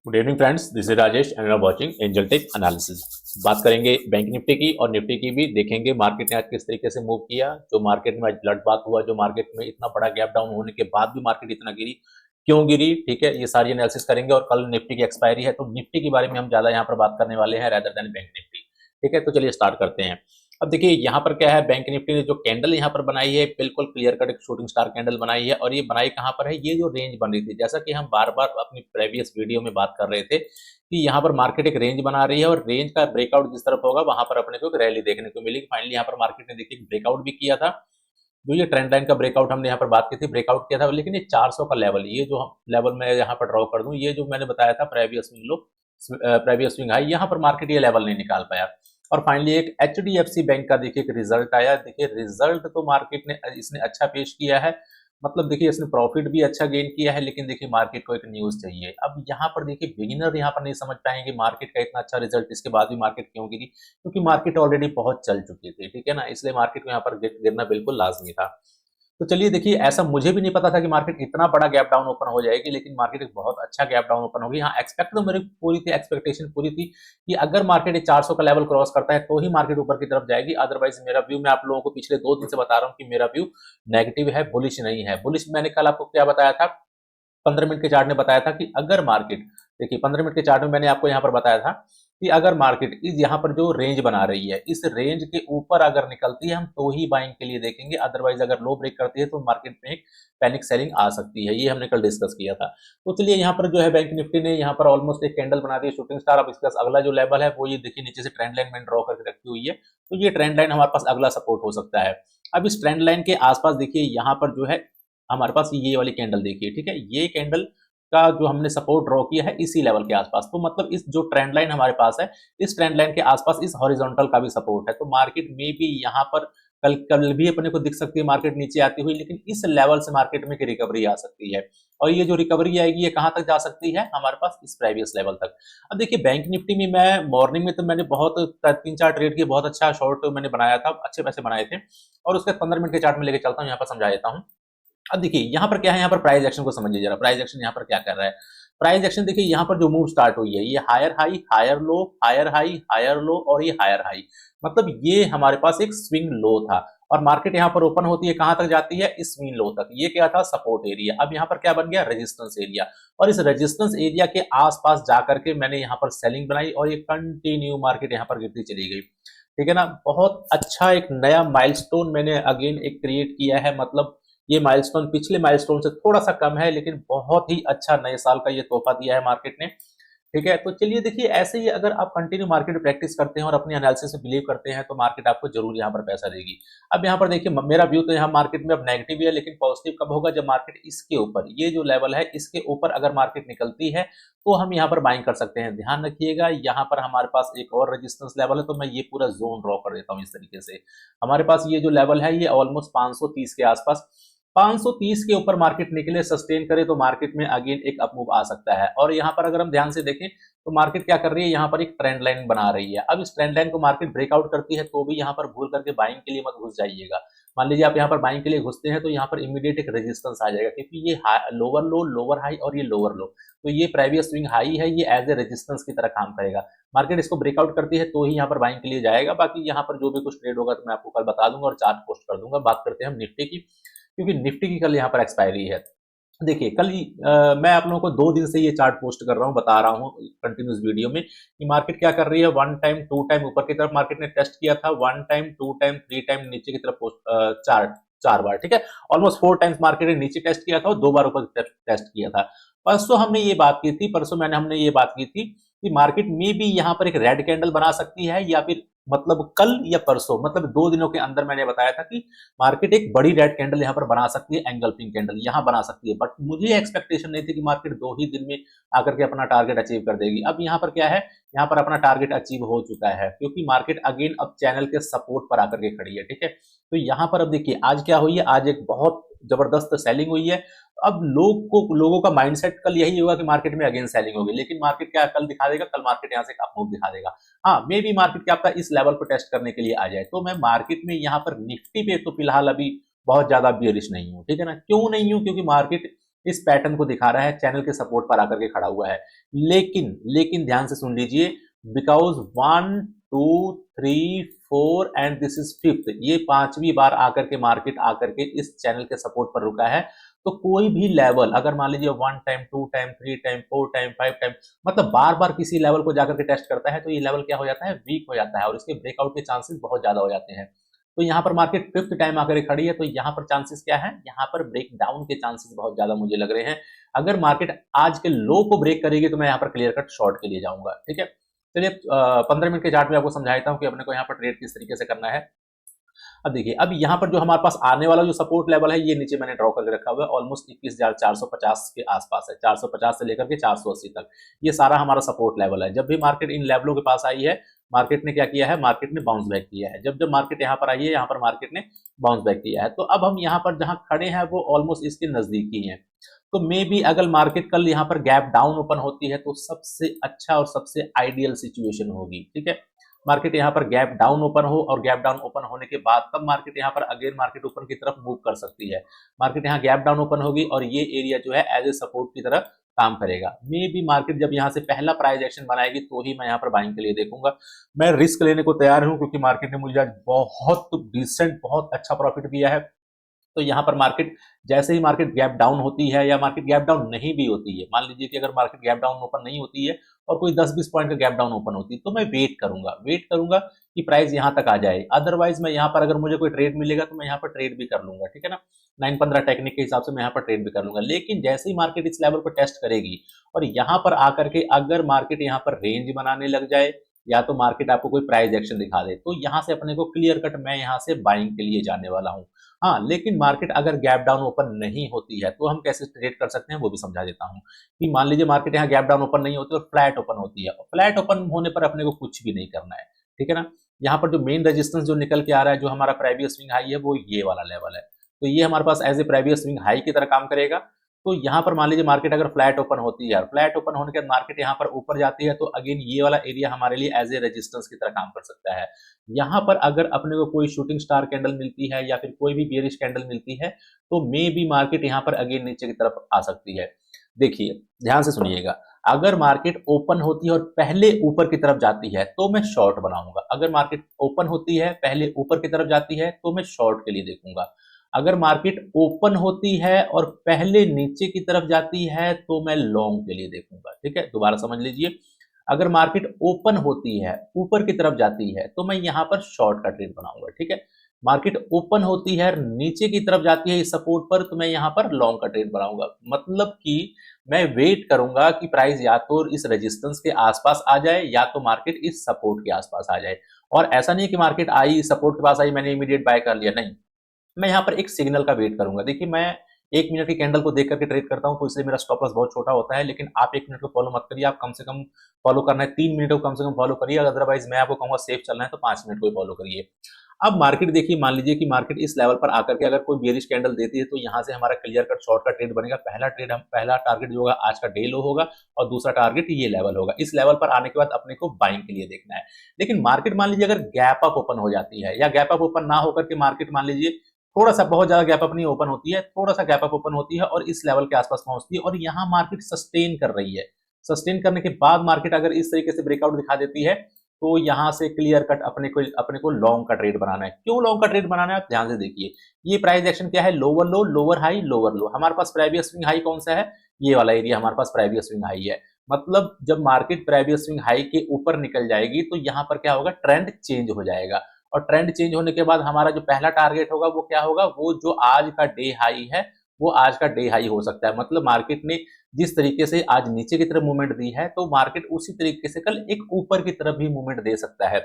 Good evening friends, this is Rajesh and you are watching Angel Tech Analysis. बात करेंगे bank Nifty की और Nifty की भी। देखेंगे मार्केट ने आज किस तरीके से मूव किया। जो मार्केट में आज ब्लडबाथ हुआ, जो मार्केट में इतना बड़ा गैप डाउन होने के बाद भी मार्केट इतना गिरी, क्यों गिरी, ठीक है, ये सारी एनालिसिस करेंगे। और कल निफ्टी की एक्सपायरी है, तो निफ्टी के बारे में हम ज्यादा यहाँ पर बात करने वाले हैं रेदर देन बैंक निफ्टी। ठीक है, तो चलिए स्टार्ट करते हैं। अब देखिए यहाँ पर क्या है, बैंक निफ्टी ने जो कैंडल यहाँ पर बनाई है, बिल्कुल क्लियर कट एक शूटिंग स्टार कैंडल बनाई है। और ये बनाई कहाँ पर है, ये जो रेंज बन रही थी, जैसा कि हम बार बार अपनी प्रीवियस वीडियो में बात कर रहे थे कि यहाँ पर मार्केट एक रेंज बना रही है और रेंज का ब्रेकआउट जिस तरफ होगा वहां पर अपने को एक रैली देखने को मिलेगी। फाइनली यहाँ पर मार्केट ने देखिए ब्रेकआउट भी किया था। जो ये ट्रेंड लाइन का ब्रेकआउट हमने यहाँ पर बात की थी, ब्रेकआउट किया था, लेकिन ये 400 का लेवल, ये जो लेवल मैं यहाँ पर ड्रॉ कर दूं, ये जो मैंने बताया था previous swing low, previous swing high, यहाँ पर मार्केट ये लेवल नहीं निकाल पाया। और फाइनली एक एचडीएफसी बैंक का देखिए एक रिजल्ट आया। देखिए रिजल्ट तो मार्केट ने इसने अच्छा पेश किया है, मतलब देखिए इसने प्रॉफिट भी अच्छा गेन किया है, लेकिन देखिए मार्केट को एक न्यूज चाहिए। अब यहाँ पर देखिए बिगिनर यहाँ पर नहीं समझ पाएंगे मार्केट का इतना अच्छा रिजल्ट इसके बाद भी मार्केट क्यों गिरी, क्योंकि मार्केट ऑलरेडी बहुत चल चुकी थी, ठीक है ना, इसलिए मार्केट को यहाँ पर गिरना बिल्कुल लाजमी था। तो चलिए देखिए, ऐसा मुझे भी नहीं पता था कि मार्केट इतना बड़ा गैप डाउन ओपन हो जाएगी, लेकिन मार्केट एक बहुत अच्छा गैप डाउन ओपन होगी। हाँ, एक्सपेक्ट तो मेरी पूरी थी, एक्सपेक्टेशन पूरी थी कि अगर मार्केट 400 का लेवल क्रॉस करता है तो ही मार्केट ऊपर की तरफ जाएगी। अदरवाइज मेरा व्यू, मैं आप लोगों को पिछले 2 दिन से बता रहा हूँ कि मेरा व्यू नेगेटिव है, बुलिश नहीं है। बुलिश मैंने कल आपको क्या बताया था, 15 मिनट के चार्ट में बताया था कि अगर मार्केट, देखिए 15 मिनट के चार्ट में मैंने आपको यहाँ पर बताया था कि अगर मार्केट इस यहाँ पर जो रेंज बना रही है, इस रेंज के ऊपर अगर निकलती है हम तो ही बाइंग के लिए देखेंगे। अदरवाइज अगर लो ब्रेक करती है तो मार्केट में एक पैनिक सेलिंग आ सकती है, ये हमने कल डिस्कस किया था। तो चलिए यहाँ पर जो है बैंक निफ्टी ने यहाँ पर ऑलमोस्ट एक कैंडल बना दी शूटिंग स्टार। अब इसका अगला जो लेवल है वो ये देखिए नीचे से ट्रेंड लाइन में ड्रॉ करके रखी हुई है, तो ये ट्रेंड लाइन हमारे पास अगला सपोर्ट हो सकता है। अब इस ट्रेंड लाइन के आसपास देखिए यहाँ पर जो है हमारे पास ये वाली कैंडल देखिए, ठीक है, ये कैंडल का जो हमने सपोर्ट ड्रॉ किया है इसी लेवल के आसपास, तो मतलब इस जो ट्रेंड लाइन हमारे पास है, इस ट्रेंड लाइन के आसपास इस हॉरिजॉन्टल का भी सपोर्ट है। तो मार्केट में भी यहाँ पर कल कल भी अपने को दिख सकती है मार्केट नीचे आती हुई, लेकिन इस लेवल से मार्केट में रिकवरी आ सकती है। और ये जो रिकवरी आएगी ये कहां तक जा सकती है, हमारे पास इस प्रीवियस लेवल तक। अब देखिए बैंक निफ्टी में मैं मॉर्निंग में तो मैंने बहुत 3-4 ट्रेड की, बहुत अच्छा शॉर्ट मैंने बनाया था, अच्छे पैसे बनाए थे। और उसके 15 मिनट के चार्ट में लेके चलता हूँ, यहाँ पर समझा देता हूँ। अब देखिए यहाँ पर क्या है, यहाँ पर प्राइस एक्शन को समझिए जरा। प्राइस एक्शन यहाँ पर क्या कर रहा है, प्राइस एक्शन देखिए यहाँ पर जो मूव स्टार्ट हुई है, ये higher high, higher low, higher high, higher low और ये हायर हाई, मतलब ये हमारे पास एक स्विंग लो था। और मार्केट यहाँ पर ओपन होती है, कहां तक जाती है, इस स्विंग लो तक। ये क्या था, सपोर्ट एरिया। अब यहाँ पर क्या बन गया, रेजिस्टेंस एरिया। और इस रेजिस्टेंस एरिया के आसपास जाकर के मैंने यहाँ पर सेलिंग बनाई और ये कंटिन्यू मार्केट यहाँ पर गिरती चली गई, ठीक है ना। बहुत अच्छा एक नया माइलस्टोन मैंने अगेन एक क्रिएट किया है, मतलब ये माइलस्टोन पिछले माइलस्टोन से थोड़ा सा कम है, लेकिन बहुत ही अच्छा नए साल का ये तोहफा दिया है मार्केट ने, ठीक है। तो चलिए देखिए, ऐसे ही अगर आप कंटिन्यू मार्केट में प्रैक्टिस करते हैं और अपनी एनालिसिस में बिलीव करते हैं तो मार्केट आपको जरूर यहाँ पर पैसा देगी। अब यहाँ पर देखिए मेरा व्यू तो यहाँ मार्केट में अब नेगेटिव है, लेकिन पॉजिटिव कब होगा, जब मार्केट इसके ऊपर, ये जो लेवल है इसके ऊपर अगर मार्केट निकलती है तो हम यहाँ पर बाइंग कर सकते हैं। ध्यान रखिएगा, यहाँ पर हमारे पास एक और रेजिस्टेंस लेवल है, तो मैं ये पूरा जोन ड्रॉ कर देता हूँ इस तरीके से। हमारे पास ये जो लेवल है ये ऑलमोस्ट 530 के आसपास, 530 के ऊपर मार्केट निकले, सस्टेन करे तो मार्केट में अगेन एक अपमूव आ सकता है। और यहाँ पर अगर हम ध्यान से देखें तो मार्केट क्या कर रही है, यहाँ पर एक ट्रेंड लाइन बना रही है। अब इस ट्रेंड लाइन को मार्केट ब्रेकआउट करती है तो भी यहाँ पर भूल करके बाइंग के लिए मत घुस जाइएगा। मान लीजिए आप यहाँ पर बाइंग के लिए घुसते हैं तो यहाँ पर इमीडिएट एक रेजिस्टेंस आ जाएगा, क्योंकि ये लोअर लो, लोअर हाई और ये लोअर लो, तो ये प्रीवियस स्विंग हाई है, ये एज ए रेजिस्टेंस की तरह काम करेगा। मार्केट इसको ब्रेकआउट करती है तो ही यहाँ पर बाइंग के लिए जाएगा। बाकी यहाँ पर जो भी कुछ ट्रेड होगा तो मैं आपको कल बता दूंगा और चार्ट पोस्ट कर दूंगा। बात करते हैं हम निफ्टी की, क्योंकि निफ्टी की कल यहाँ पर एक्सपायरी है। देखिए कल मैं आप लोगों को 2 दिन से ये चार्ट पोस्ट कर रहा हूँ, बता रहा हूँ कंटिन्यूस वीडियो में कि मार्केट क्या कर रही है। 1 टाइम 2 टाइम ऊपर की तरफ मार्केट ने टेस्ट किया था, 1 टाइम 2 टाइम 3 टाइम नीचे की तरफ, चार बार, ठीक है, ऑलमोस्ट 4 टाइम्स मार्केट ने नीचे टेस्ट किया था और 2 बार ऊपर टेस्ट किया था। परसों हमने ये बात की थी, परसों हमने ये बात की थी कि मार्केट में भी यहाँ पर एक रेड कैंडल बना सकती है, या फिर मतलब कल या परसों, मतलब 2 दिनों के अंदर मैंने बताया था कि मार्केट एक बड़ी रेड कैंडल यहाँ पर बना सकती है, एंगल्फिंग कैंडल यहाँ बना सकती है। बट मुझे एक्सपेक्टेशन नहीं थी कि मार्केट 2 ही दिन में आकर के अपना टारगेट अचीव कर देगी। अब यहाँ पर क्या है, यहाँ पर अपना टारगेट अचीव हो चुका है, क्योंकि मार्केट अगेन अब चैनल के सपोर्ट पर आकर के खड़ी है, ठीक है। तो यहाँ पर अब देखिए आज क्या हुई है, आज एक बहुत जबरदस्त सेलिंग हुई है। अब लोगों का माइंडसेट कल यही होगा कि मार्केट में अगेन सेलिंग होगी, लेकिन मार्केट क्या कल दिखा देगा, कल मार्केट यहाँ से अप मूव दिखा देगा। हाँ, मे भी मार्केट क्या पता इस लेवल को टेस्ट करने के लिए आ जाए। तो मैं मार्केट में यहाँ पर निफ्टी पे तो फिलहाल अभी बहुत ज्यादा बियरिश नहीं हूँ, ठीक है ना। क्यों नहीं हूँ, क्योंकि मार्केट इस पैटर्न को दिखा रहा है, चैनल के सपोर्ट पर आकर के खड़ा हुआ है। लेकिन लेकिन ध्यान से सुन लीजिए, because 1 2 3 4 and this is fifth, ये पांचवी बार आकर के मार्केट आकर के इस चैनल के सपोर्ट पर रुका है। तो कोई भी लेवल अगर मान लीजिए 1 time 2 time 3 time 4 time 5 time, मतलब बार बार किसी लेवल को जाकर के टेस्ट करता है, तो ये लेवल क्या हो जाता है, वीक हो जाता है और इसके ब्रेकआउट के चांसेस बहुत ज्यादा हो जाते हैं। तो यहाँ पर मार्केट फिफ्थ टाइम आकर खड़ी है, तो यहाँ पर चांसेस क्या है, यहाँ पर ब्रेक डाउन के चांसेस बहुत ज्यादा मुझे लग रहे हैं। अगर मार्केट आज के लो को ब्रेक करेगी तो मैं यहाँ पर क्लियर कट शॉर्ट के लिए जाऊंगा। ठीक है, चलिए 15 मिनट के चार्ट में आपको समझाता हूँ कि अपने को यहाँ पर ट्रेड किस तरीके से करना है। अब देखिए, अब यहाँ पर जो हमारे पास आने वाला जो सपोर्ट लेवल है, ये नीचे मैंने ड्रॉ करके रखा हुआ है, ऑलमोस्ट 21,450 के आसपास है, 450 से लेकर के 480 तक, ये सारा हमारा सपोर्ट लेवल है। जब भी मार्केट इन लेवलों के पास आई है, मार्केट ने क्या किया है, मार्केट ने बाउंस बैक किया है। जब जब मार्केट यहाँ पर आई है, यहाँ पर मार्केट ने बाउंस बैक किया है। तो अब हम यहाँ पर जहाँ खड़े हैं वो ऑलमोस्ट इसके नजदीकी हैं। तो मे बी अगर मार्केट कल यहाँ पर गैप डाउन ओपन होती है तो सबसे अच्छा और सबसे आइडियल सिचुएशन होगी। ठीक है, मार्केट यहाँ पर गैप डाउन ओपन हो और गैप डाउन ओपन होने के बाद तब मार्केट यहाँ पर अगेन मार्केट ऊपर की तरफ मूव कर सकती है। मार्केट यहाँ गैप डाउन ओपन होगी और ये एरिया जो है एज ए सपोर्ट की तरह काम करेगा। मे बी मार्केट जब यहाँ से पहला प्राइस एक्शन बनाएगी तो ही मैं यहाँ पर बाइंग के लिए देखूंगा। मैं रिस्क लेने को तैयार हूँ क्योंकि मार्केट ने मुझे आज बहुत डिसेंट, बहुत अच्छा प्रॉफिट दिया है। तो यहाँ पर मार्केट जैसे ही मार्केट गैप डाउन होती है या मार्केट गैप डाउन नहीं भी होती है, मान लीजिए कि अगर मार्केट गैप डाउन ओपन नहीं होती है और कोई 10-20 पॉइंट का गैप डाउन ओपन होती है, तो मैं वेट करूंगा कि प्राइस यहाँ तक आ जाए। अदरवाइज मैं यहाँ पर अगर मुझे कोई ट्रेड मिलेगा तो मैं यहाँ पर ट्रेड भी कर लूंगा। ठीक है ना, 9-15 टेक्निक के हिसाब से मैं यहाँ पर ट्रेड भी कर लूंगा। लेकिन जैसे ही मार्केट इस लेवल पर टेस्ट करेगी और यहाँ पर आकर के अगर मार्केट यहाँ पर रेंज बनाने लग जाए या तो मार्केट आपको कोई प्राइस एक्शन दिखा दे, तो यहाँ से अपने को क्लियर कट मैं यहाँ से बाइंग के लिए जाने वाला हूँ। हाँ, लेकिन मार्केट अगर गैप डाउन ओपन नहीं होती है तो हम कैसे ट्रेड कर सकते हैं वो भी समझा देता हूँ। कि मान लीजिए मार्केट यहाँ गैप डाउन ओपन नहीं होती और फ्लैट ओपन होती है, फ्लैट ओपन होने पर अपने को कुछ भी नहीं करना है। ठीक है ना, यहाँ पर जो मेन रेजिस्टेंस जो निकल के आ रहा है, जो हमारा प्रीवियस स्विंग हाई है, वो ये वाला लेवल है। तो ये हमारे पास as a previous swing high की तरह काम करेगा। तो यहाँ पर मान लीजिए मार्केट अगर फ्लैट ओपन होती है, फ्लैट ओपन होने के बाद मार्केट यहाँ पर ऊपर जाती है, तो अगेन ये वाला एरिया हमारे लिए एज ए रेजिस्टेंस की तरह काम कर सकता है। यहाँ पर अगर अपने को कोई शूटिंग स्टार कैंडल मिलती है या फिर कोई भी बेरिश कैंडल मिलती है, तो मे बी मार्केट यहाँ पर अगेन नीचे की तरफ आ सकती है। देखिए, ध्यान से सुनिएगा, अगर मार्केट ओपन होती है और पहले ऊपर की तरफ जाती है तो मैं शॉर्ट बनाऊंगा। अगर मार्केट ओपन होती है पहले ऊपर की तरफ जाती है तो मैं शॉर्ट के लिए देखूंगा। अगर मार्केट ओपन होती है और पहले नीचे की तरफ जाती है तो मैं लॉन्ग के लिए देखूंगा। ठीक है, दोबारा समझ लीजिए, अगर मार्केट ओपन होती है ऊपर की तरफ जाती है तो मैं यहां पर शॉर्ट का ट्रेड बनाऊंगा। ठीक है, मार्केट ओपन होती है नीचे की तरफ जाती है इस सपोर्ट पर, तो मैं यहां पर लॉन्ग का ट्रेड बनाऊंगा। मतलब कि मैं वेट करूंगा कि प्राइस या तो इस रेजिस्टेंस के आसपास आ जाए या तो मार्केट इस सपोर्ट के आसपास आ जाए। और ऐसा नहीं कि मार्केट आई, सपोर्ट के पास आई, मैंने इमीडिएट बाय कर लिया, नहीं, मैं यहाँ पर एक सिग्नल का वेट करूंगा। देखिए, मैं 1 मिनट की कैंडल को देख करके ट्रेड करता हूँ, तो इसलिए मेरा स्टॉप लॉस बहुत छोटा होता है। लेकिन आप 1 मिनट को फॉलो मत करिए, आप कम से कम फॉलो करना है 3 मिनट को कम से कम फॉलो करिए। अदरवाइज मैं आपको कहूंगा सेफ चलना है तो 5 मिनट को फॉलो करिए। अब मार्केट देखिए, मान लीजिए कि मार्केट इस लेवल पर आकर के अगर कोई बेरिश कैंडल देती है तो यहाँ से हमारा क्लियर कट शॉर्ट का ट्रेड बनेगा। पहला टारगेट जो होगा आज का डे लो होगा और दूसरा टारगेट ये लेवल होगा। इस लेवल पर आने के बाद अपने को बाइंग के लिए देखना है। लेकिन मार्केट मान लीजिए अगर गैप अप ओपन हो जाती है या गैप अप ओपन ना होकर के मार्केट मान लीजिए थोड़ा सा, बहुत ज्यादा गैप अप नहीं ओपन होती है, थोड़ा सा गैप अप ओपन होती है और इस लेवल के आसपास पहुंचती है और यहाँ मार्केट सस्टेन कर रही है। सस्टेन करने के बाद मार्केट अगर इस तरीके से ब्रेकआउट दिखा देती है तो यहां से क्लियर कट अपने को लॉन्ग का ट्रेड बनाना है। क्यों लॉन्ग का ट्रेड बनाना है, आप ध्यान से देखिए। ये प्राइस एक्शन क्या है, लोअर लो, लोअर हाई, लोअर लो। हमारे पास प्रीवियस स्विंग हाई कौन सा है, ये वाला एरिया हमारे पास प्रीवियस स्विंग हाई है। मतलब जब मार्केट प्रीवियस स्विंग हाई के ऊपर निकल जाएगी तो यहाँ पर क्या होगा, ट्रेंड चेंज हो जाएगा। और ट्रेंड चेंज होने के बाद हमारा जो पहला टारगेट होगा वो क्या होगा, वो जो आज का डे हाई है वो आज का डे हाई हो सकता है। मतलब मार्केट ने जिस तरीके से आज नीचे की तरफ मूवमेंट दी है तो मार्केट उसी तरीके से कल एक ऊपर की तरफ भी मूवमेंट दे सकता है।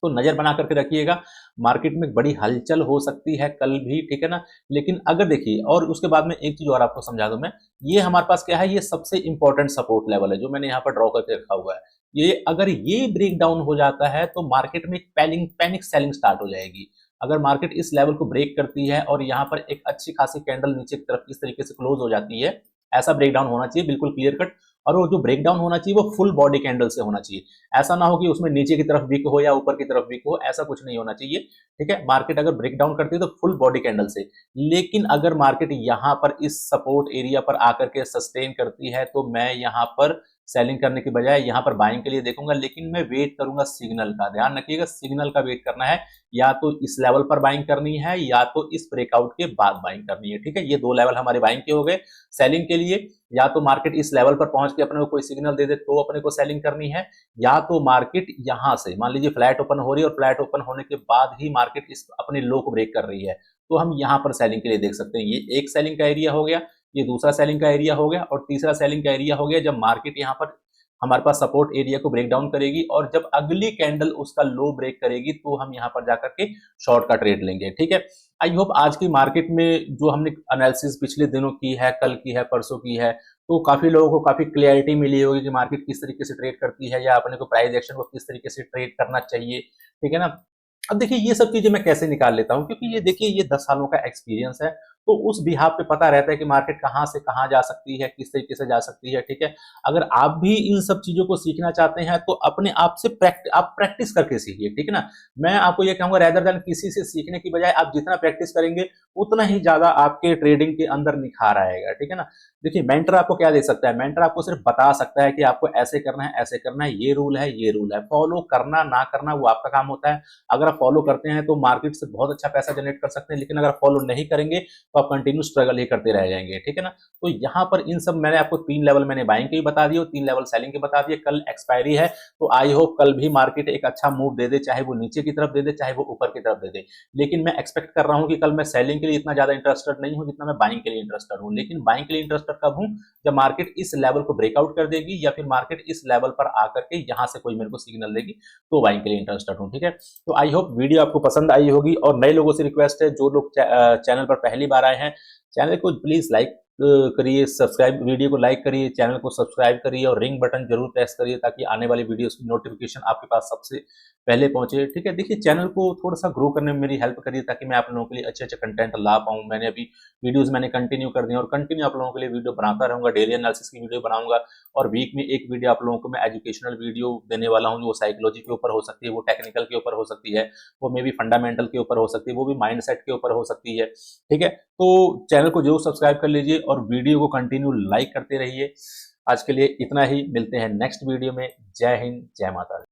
तो नजर बना करके रखिएगा, मार्केट में बड़ी हलचल हो सकती है कल भी। ठीक है ना, लेकिन अगर देखिए, और उसके बाद में एक चीज और आपको समझा दूं मैं, ये हमारे पास क्या है, ये सबसे इंपॉर्टेंट सपोर्ट लेवल है जो मैंने यहाँ पर ड्रॉ करके रखा हुआ है। ये अगर ये ब्रेक डाउन हो जाता है तो मार्केट में पैनिक सेलिंग स्टार्ट हो जाएगी। अगर मार्केट इस लेवल को ब्रेक करती है और यहाँ पर एक अच्छी खासी कैंडल नीचे की तरफ इस तरीके से क्लोज हो जाती है, ऐसा ब्रेकडाउन होना चाहिए बिल्कुल क्लियर कट। और वो जो ब्रेकडाउन होना चाहिए वो फुल बॉडी कैंडल से होना चाहिए। ऐसा ना हो कि उसमें नीचे की तरफ वीक हो या ऊपर की तरफ वीक हो, ऐसा कुछ नहीं होना चाहिए। ठीक है, मार्केट अगर ब्रेकडाउन करती है तो फुल बॉडी कैंडल से। लेकिन अगर मार्केट यहां पर इस सपोर्ट एरिया पर आकर के सस्टेन करती है तो मैं यहां पर सेलिंग करने की बजाय यहां पर बाइंग के लिए देखूंगा, लेकिन मैं वेट करूंगा सिग्नल का। ध्यान रखिएगा, सिग्नल का वेट करना है, या तो इस लेवल पर बाइंग करनी है या तो इस ब्रेकआउट के बाद बाइंग करनी है। ठीक है, ये दो लेवल हमारे बाइंग के हो गए सेलिंग के लिए। या तो मार्केट इस लेवल पर पहुंच के अपने को कोई सिग्नल दे दे तो अपने को सेलिंग करनी है, या तो मार्केट यहां से मान लीजिए फ्लैट ओपन हो रही है और फ्लैट ओपन होने के बाद ही मार्केट इस अपने लो को ब्रेक कर रही है, तो हम यहां पर सेलिंग के लिए देख सकते हैं। ये एक सेलिंग का एरिया हो गया, ये दूसरा सेलिंग का एरिया हो गया, और तीसरा सेलिंग का एरिया हो गया जब मार्केट यहां पर हमारे पास सपोर्ट एरिया को ब्रेक डाउन करेगी और जब अगली कैंडल उसका लो ब्रेक करेगी तो हम यहां पर जाकर के शॉर्ट का ट्रेड लेंगे। ठीक है, आई होप आज की मार्केट में जो हमने एनालिसिस पिछले दिनों की है, कल की है, परसों की है, तो काफी लोगों को काफी क्लियरिटी मिली होगी कि मार्केट किस तरीके से ट्रेड करती है या अपने को प्राइस एक्शन को किस तरीके से ट्रेड करना चाहिए। ठीक है ना। अब देखिए ये सब चीजें मैं कैसे निकाल लेता हूं, क्योंकि ये देखिए ये 10 सालों का एक्सपीरियंस है, तो उस बिहाफ पे पता रहता है कि मार्केट कहां से कहां जा सकती है, किस तरीके से जा सकती है। ठीक है, अगर आप भी इन सब चीजों को सीखना चाहते हैं तो अपने आप से आप प्रैक्टिस करके सीखिए। ठीक है ना, मैं आपको ये कहूंगा रेदर देन किसी से सीखने की बजाय आप जितना प्रैक्टिस करेंगे उतना ही ज्यादा आपके ट्रेडिंग के अंदर निखार आएगा। ठीक है ना, देखिए मेंटर आपको क्या दे सकता है, मेंटर आपको सिर्फ बता सकता है कि आपको ऐसे करना है, ऐसे करना है, ये रूल है, ये रूल है। फॉलो करना ना करना वो आपका काम होता है। अगर आप फॉलो करते हैं तो मार्केट से बहुत अच्छा पैसा जनरेट कर सकते हैं, लेकिन अगर फॉलो नहीं करेंगे तो आप कंटिन्यू स्ट्रगल ही करते रह जाएंगे। ठीक है ना, तो यहाँ पर इन सब मैंने आपको 3 लेवल मैंने बाइंग के भी बता दिए और 3 लेवल सेलिंग के बता दिए। कल एक्सपायरी है तो आई होप कल भी मार्केट एक अच्छा मूव दे दे, चाहे वो नीचे की तरफ दे दे चाहे वो ऊपर की तरफ दे दे। लेकिन मैं एक्सपेक्ट कर रहा हूं कि कल मैं सेलिंग के लिए इतना ज्यादा इंटरेस्टेड नहीं हूं जितना मैं बाइंग के लिए इंटरेस्टेड हूं। लेकिन बाइंग के लिए इंटरेस्टेड कब हूं, जब मार्केट इस लेवल को ब्रेकआउट कर देगी या फिर मार्केट इस लेवल पर आकर के यहां से कोई मेरे को सिग्नल देगी तो बाइंग के लिए इंटरेस्टेड हूं। ठीक है, तो आई होप वीडियो आपको पसंद आई होगी, और नए लोगों से रिक्वेस्ट है जो लोग चैनल पर पहली बार आए हैं, चैनल को प्लीज लाइक करिए, सब्सक्राइब, वीडियो को लाइक करिए, चैनल को सब्सक्राइब करिए और रिंग बटन जरूर प्रेस करिए ताकि आने वाली वीडियोस की नोटिफिकेशन आपके पास सबसे पहले पहुंचे। ठीक है, देखिए चैनल को थोड़ा सा ग्रो करने में मेरी हेल्प करिए ताकि मैं आप लोगों के लिए अच्छे अच्छे कंटेंट ला पाऊं। मैंने अभी वीडियोस मैंने कंटिन्यू कर दी और कंटिन्यू आप लोगों के लिए वीडियो बनाता रहूंगा, डेली एनालिसिस की वीडियो बनाऊंगा, और वीक में एक वीडियो आप लोगों को मैं एजुकेशनल वीडियो देने वाला हूं, जो साइकोलॉजी के ऊपर हो सकती है, वो टेक्निकल के ऊपर हो सकती है, वो मे बी फंडामेंटल के ऊपर हो सकती है, वो भी माइंड सेट के ऊपर हो सकती है। ठीक है, तो चैनल को जरूर सब्सक्राइब कर लीजिए और वीडियो को कंटिन्यू लाइक करते रहिए। आज के लिए इतना ही, मिलते हैं नेक्स्ट वीडियो में। जय हिंद, जय माता दी।